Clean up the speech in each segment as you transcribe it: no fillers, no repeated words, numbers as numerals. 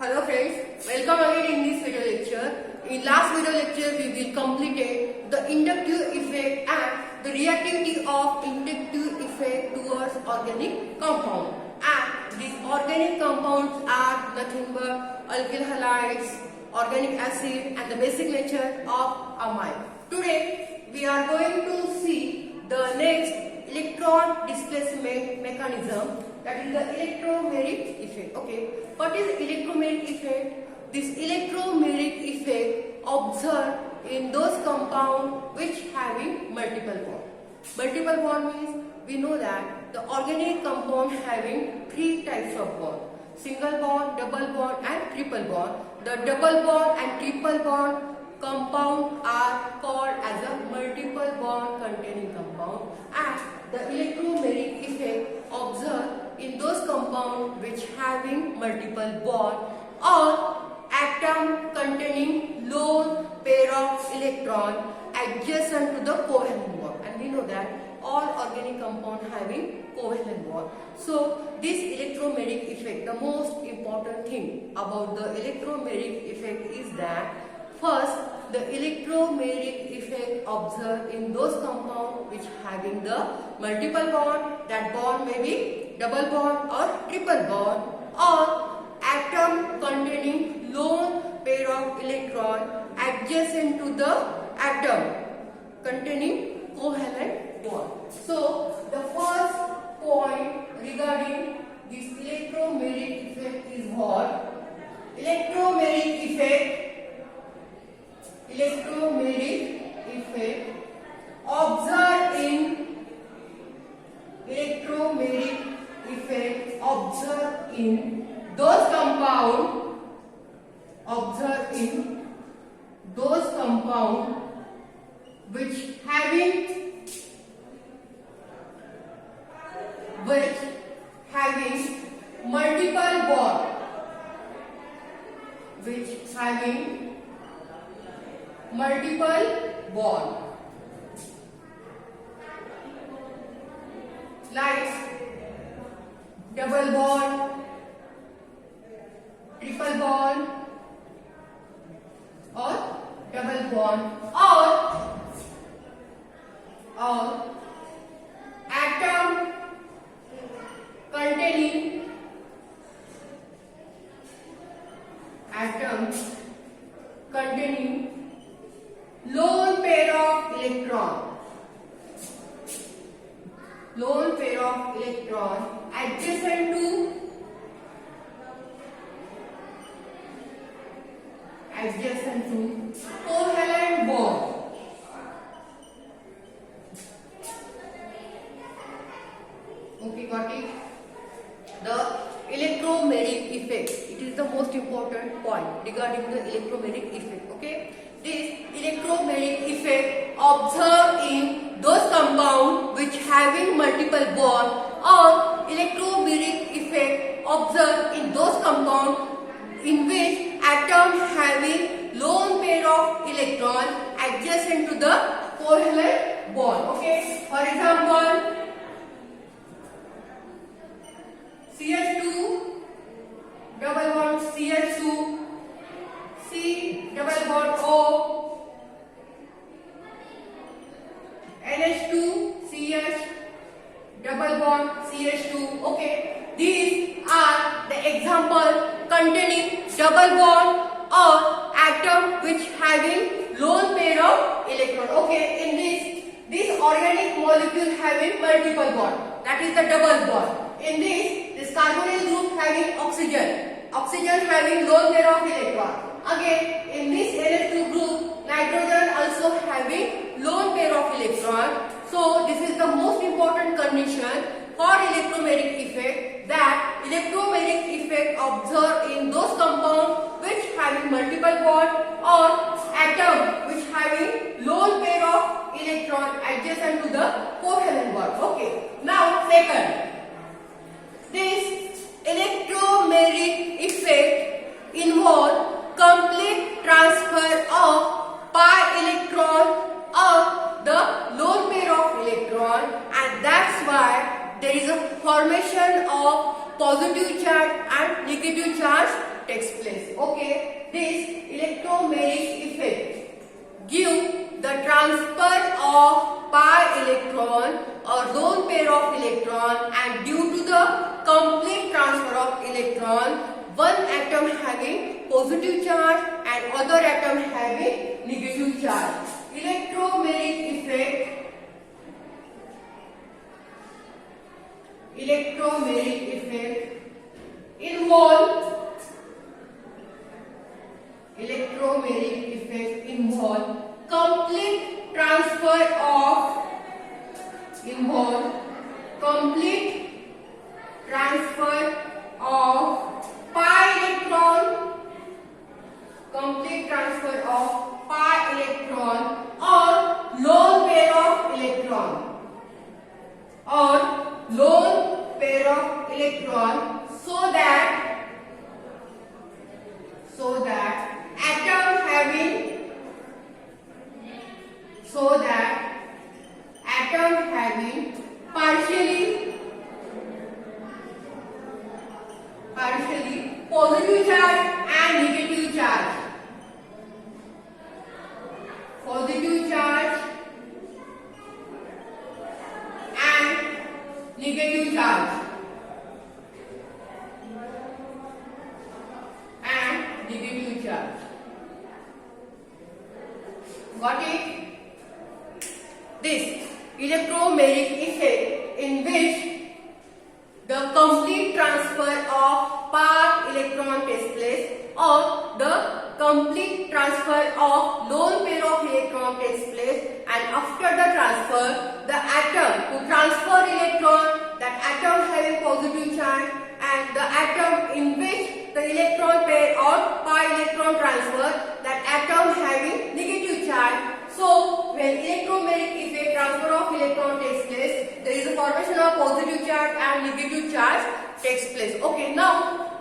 Hello friends, welcome again in this video lecture. In last video lecture we will complete the inductive effect and the reactivity of inductive effect towards organic compound. And these organic compounds are nothing but alkyl halides, organic acid and the basic nature of amine. Today we are going to see the next electron displacement mechanism, that is the electromeric effect. Okay, what is electromeric effect? This electromeric effect observed in those compounds which having multiple bond. Multiple bond means we know that the organic compound having three types of bond: single bond, double bond and triple bond. The double bond and triple bond compound are called as a multiple bond containing compound, and the electromeric effect observed in those compounds which having multiple bond or atom containing lone pair of electron adjacent to the covalent bond. And we know that all organic compound having covalent bond. So this electromeric effect, the most important thing about the electromeric effect is that first, the electromeric effect observed in those compounds which having the multiple bond, that bond may be double bond or triple bond, or atom containing lone pair of electron adjacent to the atom containing covalent bond. So the first point regarding this electromeric effect is what? Electromeric effect observed in those compound which having multiple bond, like double bond, triple bond or double bond, or atom containing lone pair of electron adjacent to covalent bond. Okay, got it? The electromeric effect, it is the most important point regarding the electromeric effect. Okay, this electromeric effect observed in those compounds which having multiple bond, or electromeric effect observed in those compounds in which atom having lone pair of electron adjacent to the covalent bond. Okay, for example, CH2 double bond CH2, C double bond O, NH2 CH double bond CH2. Okay, these are the example containing double bond or atom which having lone pair of electron. Okay, in this organic molecule having multiple bond, that is the double bond. In this carbonyl group having oxygen having lone pair of electron. Again, in this NH2 group, nitrogen also having lone pair of electron. So this is the most important condition for electromeric effect, that electromeric effect observed in those compounds which having multiple bond or atom which having lone pair of electron adjacent to the covalent bond. Okay, now second, this electromeric effect involves complete transfer of pi electron of the lone pair of electron, and that's why there is a formation of positive charge and negative negative charge takes place. Okay, this electromagnetic effect give the transfer of pi electron or lone pair of electron, and due to the complete transfer of electron, one atom having positive charge and other atom having negative charge. Electromagnetic effect involve complete transfer of pi electron or lone pair of electron so that atom having partially positive charge and negative charge. Positive charge and negative charge. Got it? This electromagnetic effect in which the complete transfer of pi electron takes place or the complete transfer of lone pair of electron takes place, and after the transfer the atom to transfer electron, that atom having positive charge, and the atom in which the electron pair or pi electron transfer, that atom having negative charge. So when electromagnetic effect transfer of electron takes place, there is a formation of positive charge and negative charge takes place. Okay, now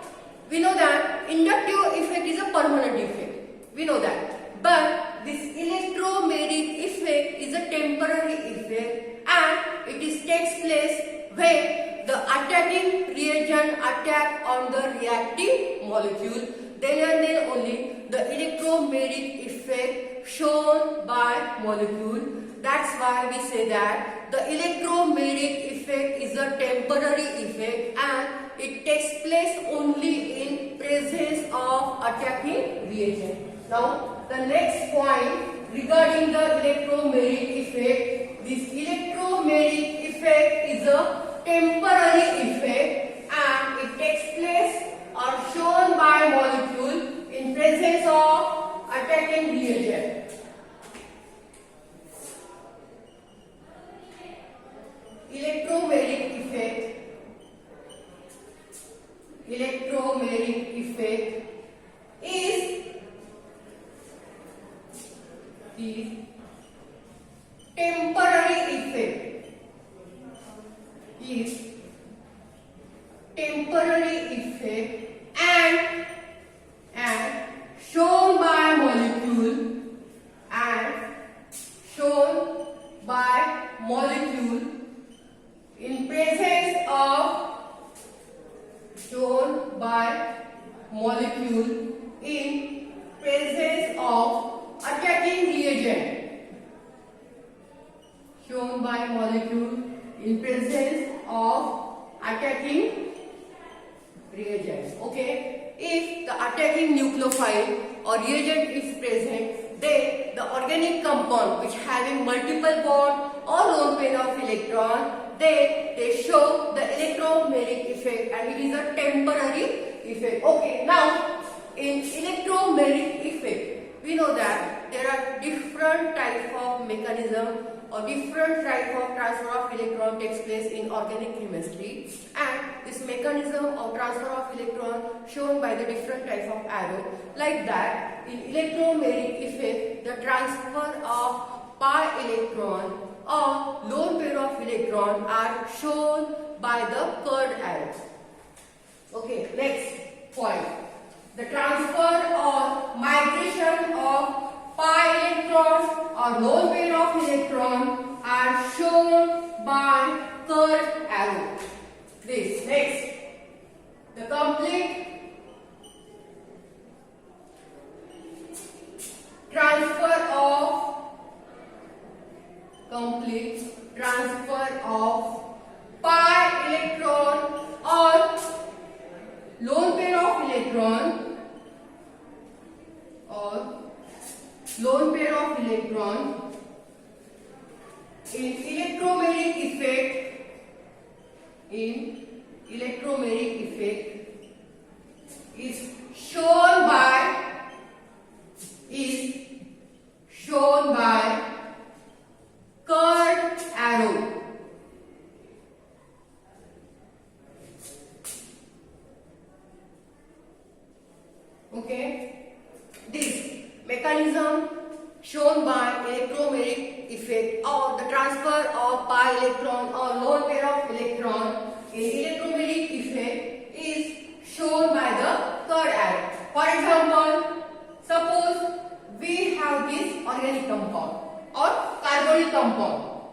we know that inductive effect is a permanent effect. We know that. But this electromagnetic effect is a temporary effect, and it takes place when the attacking reagent attack on the reactive molecule. Then and then only the electromagnetic effect shown by molecule. That's why we say that the electromagnetic effect is a temporary effect and it takes place only in presence of attacking reagent. Now the next point regarding the electromagnetic effect, this electromagnetic effect is a temporary effect and it takes place or shown by molecule in presence of attacking reagent. Electromagnetic effect is temporary effect. And shown by molecule in presence of attacking reagent. Shown by molecule in presence of attacking reagent. Okay, if the attacking nucleophile or reagent is present, then the organic compound which having multiple bond or lone pair of electron, they show the electromagnetic effect, and it is a temporary effect. Okay, now in electromagnetic effect, we know that there are different types of mechanism or different type of transfer of electron takes place in organic chemistry, and this mechanism of transfer of electron shown by the different type of arrow. Like that, in electromagnetic effect, the transfer of pi electron or lone pair of electron are shown by the curved arrow. Okay, next point. The transfer or migration of pi electrons or lone pair of electron are shown by curved arrow. This next, the complete electron or lone pair of electron in electromagnetic effect is shown by curved arrow. Okay, this mechanism shown by electromagnetic effect or the transfer of pi electron or lone pair of electron in electromagnetic effect is shown by the curved arrow. For example, suppose we have this organic compound or carbonyl compound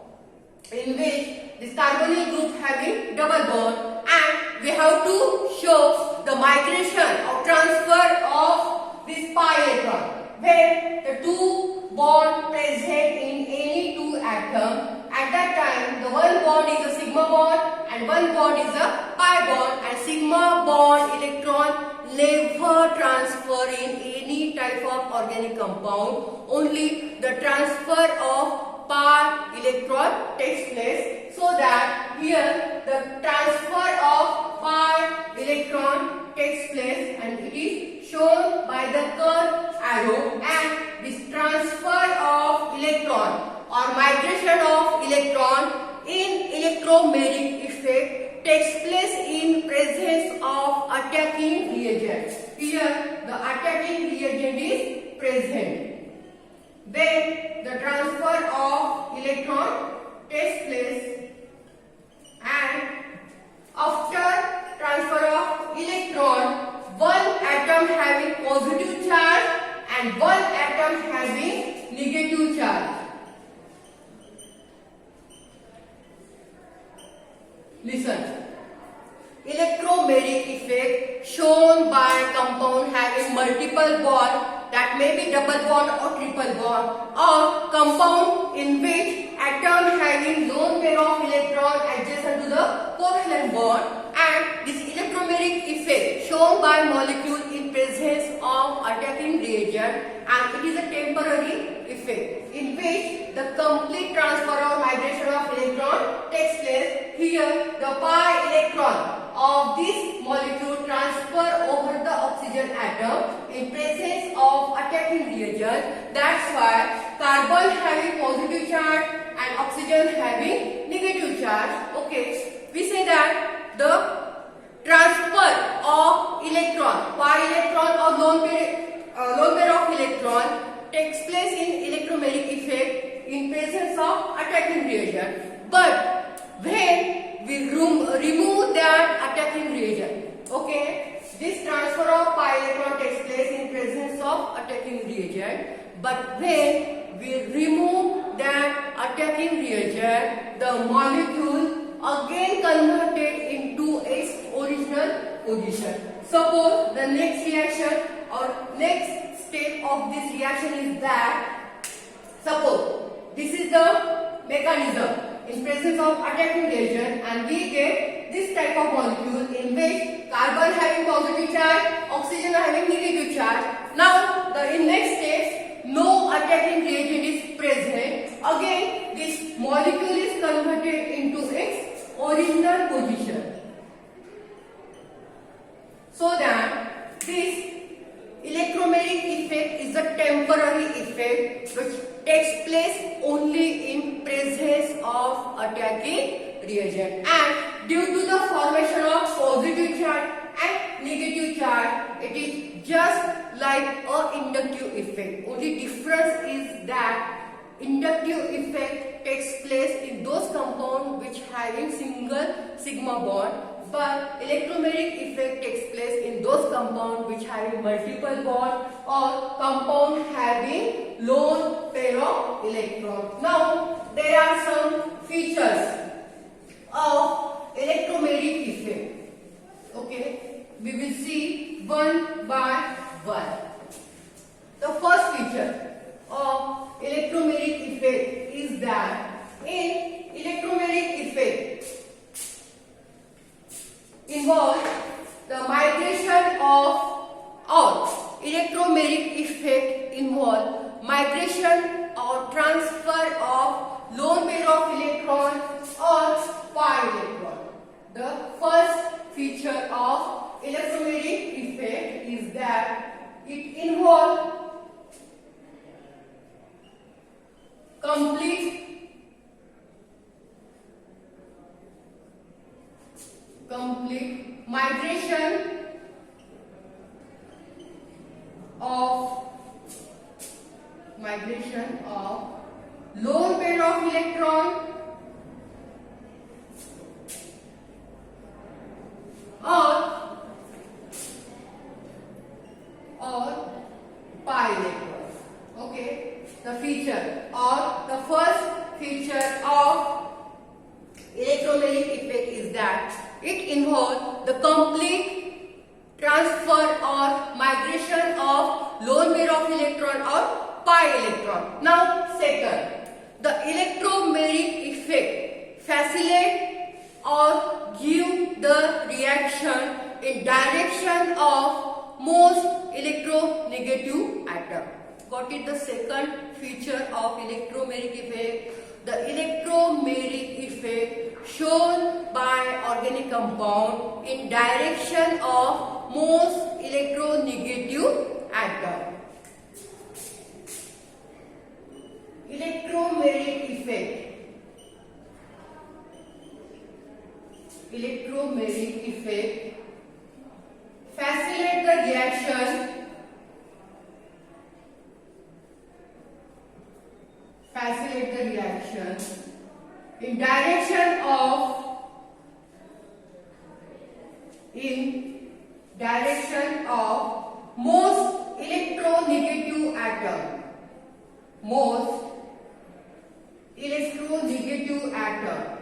in which this carbonyl group having double bond, and we have to show the migration or transfer of this pi electron when the two bond present in any two atom. At that time, the one bond is a sigma bond and one bond is a pi bond, and sigma bond electron never transfer in any type of organic compound. Only the transfer of pi electron takes place, so that here the transfer of pi electron takes place and it is shown by the curved arrow, and this transfer of electron or migration of electron in electromagnetic effect takes place in presence of attacking reagent. Here the attacking reagent is present. Then the transfer of electron takes place, and after transfer of electron, one atom having positive charge and one atom having negative charge. Listen. Electromagnetic effect shown by compound having multiple bond, that may be double bond or triple bond, or compound in which atom having lone pair of electron adjacent to the covalent bond, and this electromagnetic effect shown by molecule in presence of attacking reagent, and it is a temporary effect in which the complete transfer or migration of electron takes place. Here the pi electron of this molecule transfer over the oxygen atom in presence of attacking reagent. That's why carbon having positive charge and oxygen having negative charge. Okay, we say that the transfer of electron, pi electron or lone pair of electron takes place in electromagnetic effect in presence of attacking reagent. But when we remove that attacking reagent, okay, this transfer of pi electron takes place in presence of attacking reagent. But when we remove that attacking reagent, the molecule again converted into its original position. Suppose the next reaction or next step of this reaction is that, suppose this is the mechanism in presence of attacking reagent, and we get this type of molecule in which carbon having positive charge, oxygen having negative charge. Now in next step, no attacking reagent is present. Again this molecule is converted into its original position, so that this electromagnetic effect is a temporary effect which takes place only in presence of attacking reagent, and due to the formation of positive charge and negative charge, it is just like a inductive effect. Only difference is that inductive effect takes place in those compounds which having single sigma bond, but electromagnetic effect takes place in those compounds which having multiple bond or compound having lone pair of electron. Now there are some features of electromagnetic effect. Okay, we will see one by one. The first feature of electromagnetic effect is that in electromagnetic effect involves the migration of electromagnetic effect involve migration or transfer of lone pair of electron or pi electron. The first feature of electromagnetic effect is that it involves complete migration of lone pair of electron or pi electron. Okay, the feature or the first feature of electromagnetic effect is that it involves the complete transfer or migration of lone pair of electron or pi electron. Now, second, the electromagnetic effect facilitate or give the reaction in direction of most electronegative atom. What is the second feature of electromagnetic effect? The electromagnetic effect shown by organic compound in direction of most electronegative atom. Electromagnetic effect facilitate the reaction in direction of most electronegative atom.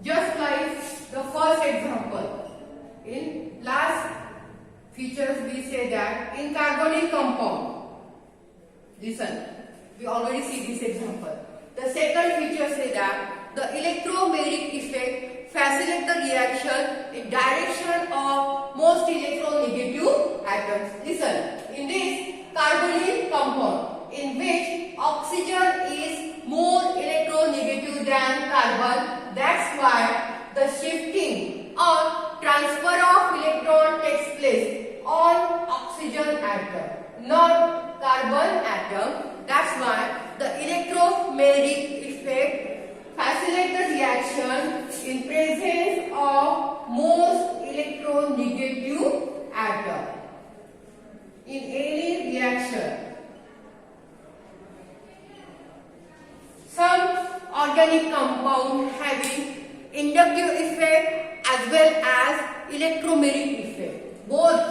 Just like the first example, in last features we say that in carbonic compound, listen, we already see this example. The second feature say that the electromagnetic effect facilitate the reaction in direction of most electronegative atoms. Listen, in this carbonic compound in which oxygen is more electronegative than carbon, that's why the shifting or transfer of electron takes place on oxygen atom, not carbon atom. That's why the electromagnetic effect facilitates the reaction in presence of most electronegative atom. In any reaction, some organic compound having inductive effect as well as electromagnetic effect. Both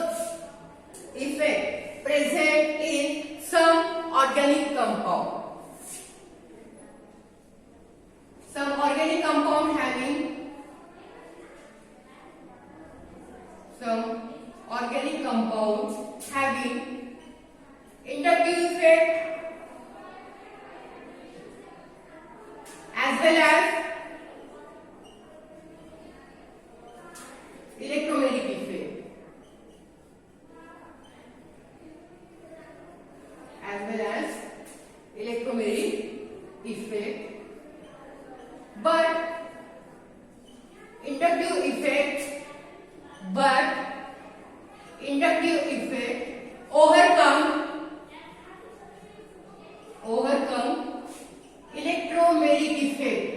effect present in some organic compound. Some organic compound having inductive effect as well as electromagnetic effect. But inductive effect overcome electromagnetic effect.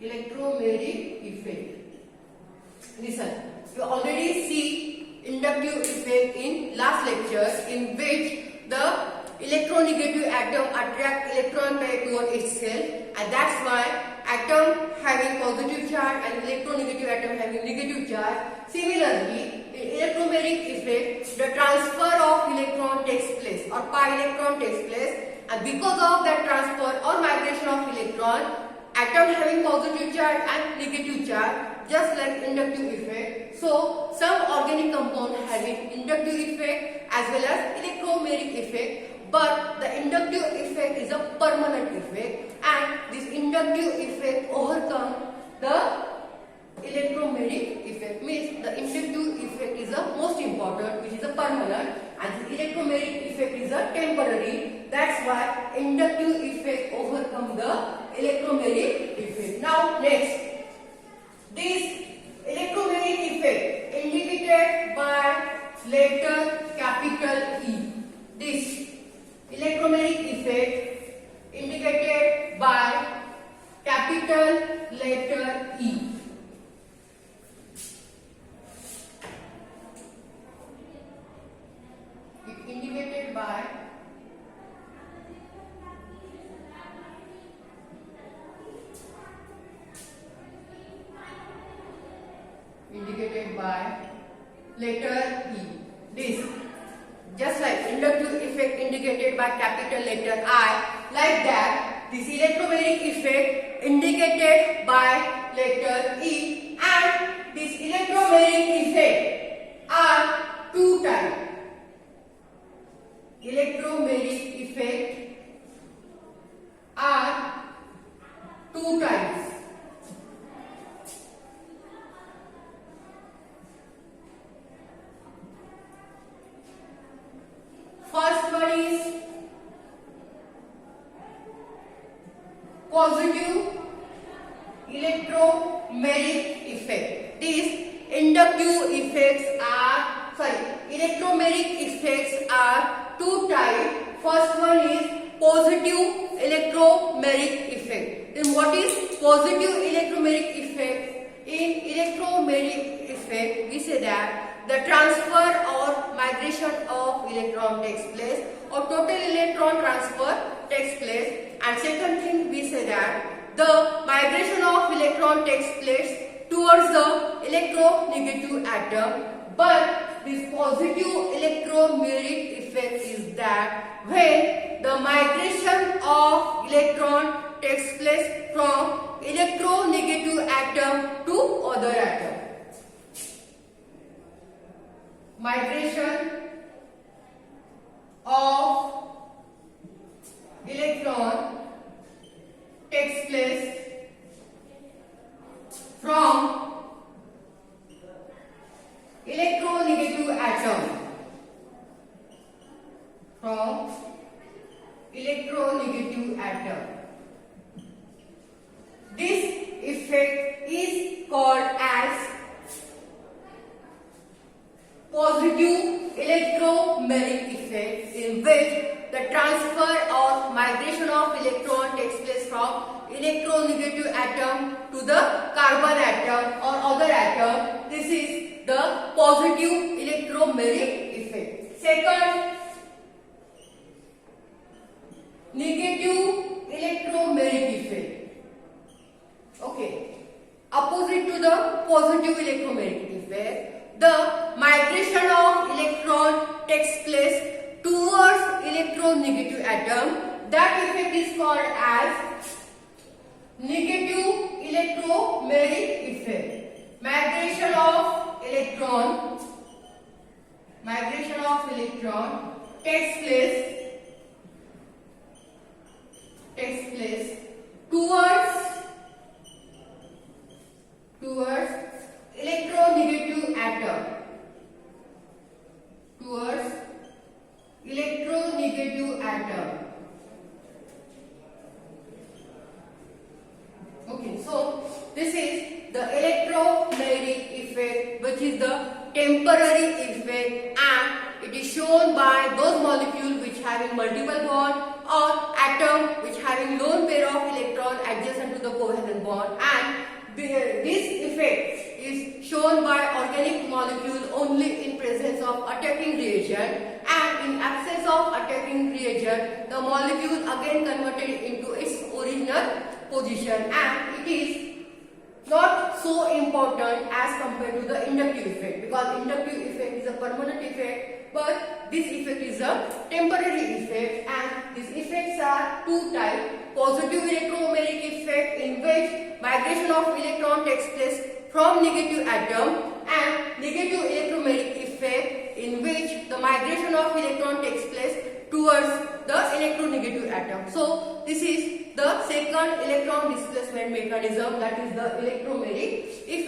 Electromagnetic effect. Listen, you already see inductive effect in last lecture, in which the electronegative atom attract electron pair toward itself, and that's why atom having positive charge and electronegative atom having negative charge. Similarly, in electromagnetic effect, the transfer of electron takes place or pi electron takes place, and because of that transfer or migration of electron, atom having positive charge and negative charge, just like inductive effect. So some organic compound having inductive effect as well as electromagnetic effect. but the inductive effect is a permanent effect, and this inductive effect overcomes the electromagnetic effect. Means the inductive effect is the most important, which is a permanent, and the electromagnetic effect is a temporary. That's why inductive effect overcomes the electromagnetic effect. Now next, this electromagnetic effect indicated by letter capital E. This electromagnetic effect indicated by capital letter E. It indicated by letter E. This, just like inductive effect indicated by capital letter I, like that, this electromagnetic effect indicated by letter E, and this electromagnetic effect are two types. Electromagnetic effect are two types. First one is positive electromagnetic effect. These inductive effects are, electromagnetic effects are two types. First one is positive electromagnetic effect. Then what is positive electromagnetic effect? In electromagnetic effect, we say that the transfer or migration of electron takes place, or total electron transfer takes place. And second thing, we say that the migration of electron takes place towards the electronegative atom. But this positive electromagnetic effect is that when the migration of electron takes place from electronegative atom to other atom. Migration of electron takes place from electronegative atom. From electronegative atom. This effect is called as positive electromagnetic effect, in which the transfer or migration of electron takes place from electronegative atom to the carbon atom or other atom. This is the positive electromagnetic effect. Second, negative electromagnetic effect. Okay, opposite to the positive electromagnetic effect, the migration of electron takes place towards electronegative atom. That effect is called as negative electromagnetic effect. Migration of electron takes place towards electronegative atom. Towards electronegative atom. Okay, so this is the electromagnetic effect, which is the temporary effect, and it is shown by those molecules which having multiple bond, or atom which having lone pair of electron adjacent to the covalent bond. And this effect is shown by organic molecule only in presence of attacking reagent, and in absence of attacking reagent, the molecule again converted into its original position, and it is not so important as compared to the inductive effect, because inductive effect is a permanent effect, but this effect is a temporary effect. And these effects are two types: positive electromagnetic effect, in which migration of electron takes place from negative atom, and negative electromagnetic effect, in which the migration of electron takes place towards atom. So this is the second electron displacement mechanism, that is the electromagnetic. If